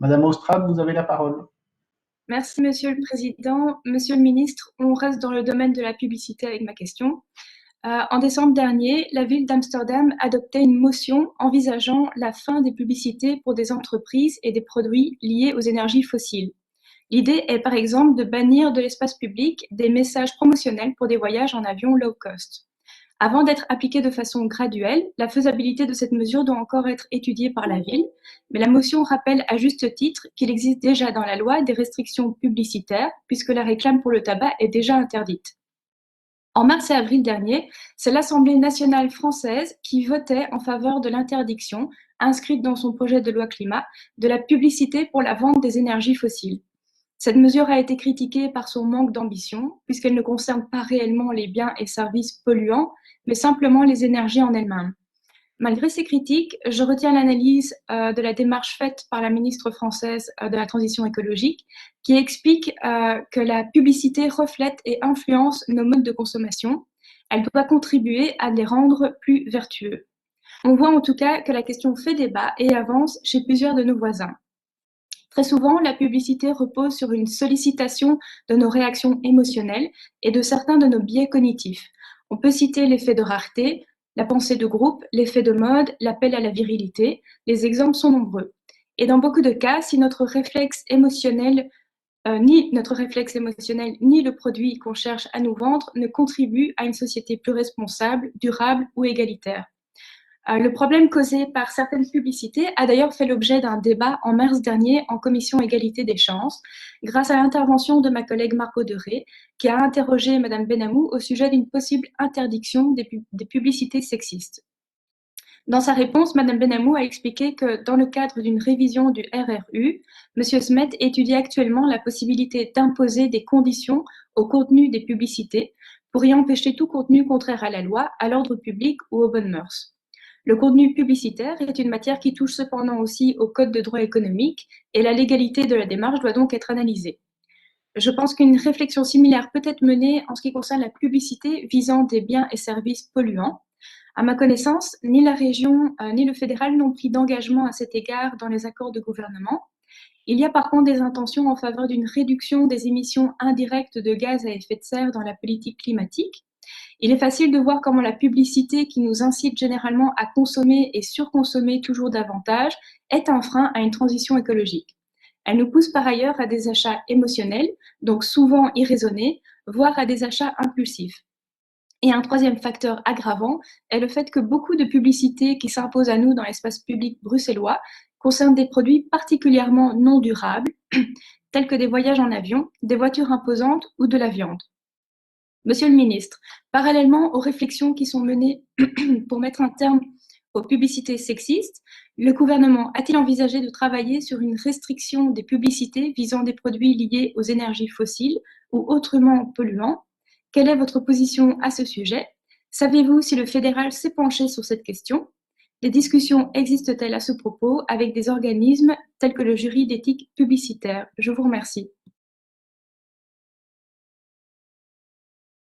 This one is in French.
Madame Ostrade, vous avez la parole. Merci, Monsieur le Président. Monsieur le Ministre, on reste dans le domaine de la publicité avec ma question. En décembre dernier, la ville d'Amsterdam adoptait une motion envisageant la fin des publicités pour des entreprises et des produits liés aux énergies fossiles. L'idée est par exemple de bannir de l'espace public des messages promotionnels pour des voyages en avion low cost. Avant d'être appliquée de façon graduelle, la faisabilité de cette mesure doit encore être étudiée par la ville, mais la motion rappelle à juste titre qu'il existe déjà dans la loi des restrictions publicitaires puisque la réclame pour le tabac est déjà interdite. En mars et avril dernier, c'est l'Assemblée nationale française qui votait en faveur de l'interdiction, inscrite dans son projet de loi climat, de la publicité pour la vente des énergies fossiles. Cette mesure a été critiquée par son manque d'ambition, puisqu'elle ne concerne pas réellement les biens et services polluants, mais simplement les énergies en elles-mêmes. Malgré ces critiques, je retiens l'analyse de la démarche faite par la ministre française de la Transition écologique, qui explique que la publicité reflète et influence nos modes de consommation. Elle doit contribuer à les rendre plus vertueux. On voit en tout cas que la question fait débat et avance chez plusieurs de nos voisins. Très souvent, la publicité repose sur une sollicitation de nos réactions émotionnelles et de certains de nos biais cognitifs. On peut citer l'effet de rareté, la pensée de groupe, l'effet de mode, l'appel à la virilité. Les exemples sont nombreux. Et dans beaucoup de cas, si notre réflexe émotionnel, ni notre réflexe émotionnel, ni le produit qu'on cherche à nous vendre ne contribuent à une société plus responsable, durable ou égalitaire. Le problème causé par certaines publicités a d'ailleurs fait l'objet d'un débat en mars dernier en commission égalité des chances, grâce à l'intervention de ma collègue Margot Deré, qui a interrogé Madame Benamou au sujet d'une possible interdiction des publicités sexistes. Dans sa réponse, Madame Benamou a expliqué que dans le cadre d'une révision du RRU, Monsieur Smet étudie actuellement la possibilité d'imposer des conditions au contenu des publicités pour y empêcher tout contenu contraire à la loi, à l'ordre public ou aux bonnes mœurs. Le contenu publicitaire est une matière qui touche cependant aussi au code de droit économique et la légalité de la démarche doit donc être analysée. Je pense qu'une réflexion similaire peut être menée en ce qui concerne la publicité visant des biens et services polluants. À ma connaissance, ni la région ni le fédéral n'ont pris d'engagement à cet égard dans les accords de gouvernement. Il y a par contre des intentions en faveur d'une réduction des émissions indirectes de gaz à effet de serre dans la politique climatique. Il est facile de voir comment la publicité qui nous incite généralement à consommer et surconsommer toujours davantage est un frein à une transition écologique. Elle nous pousse par ailleurs à des achats émotionnels, donc souvent irraisonnés, voire à des achats impulsifs. Et un troisième facteur aggravant est le fait que beaucoup de publicités qui s'imposent à nous dans l'espace public bruxellois concernent des produits particulièrement non durables, tels que des voyages en avion, des voitures imposantes ou de la viande. Monsieur le ministre, parallèlement aux réflexions qui sont menées pour mettre un terme aux publicités sexistes, le gouvernement a-t-il envisagé de travailler sur une restriction des publicités visant des produits liés aux énergies fossiles ou autrement polluants? Quelle est votre position à ce sujet? Savez-vous si le fédéral s'est penché sur cette question? Des discussions existent-elles à ce propos avec des organismes tels que le jury d'éthique publicitaire? Je vous remercie.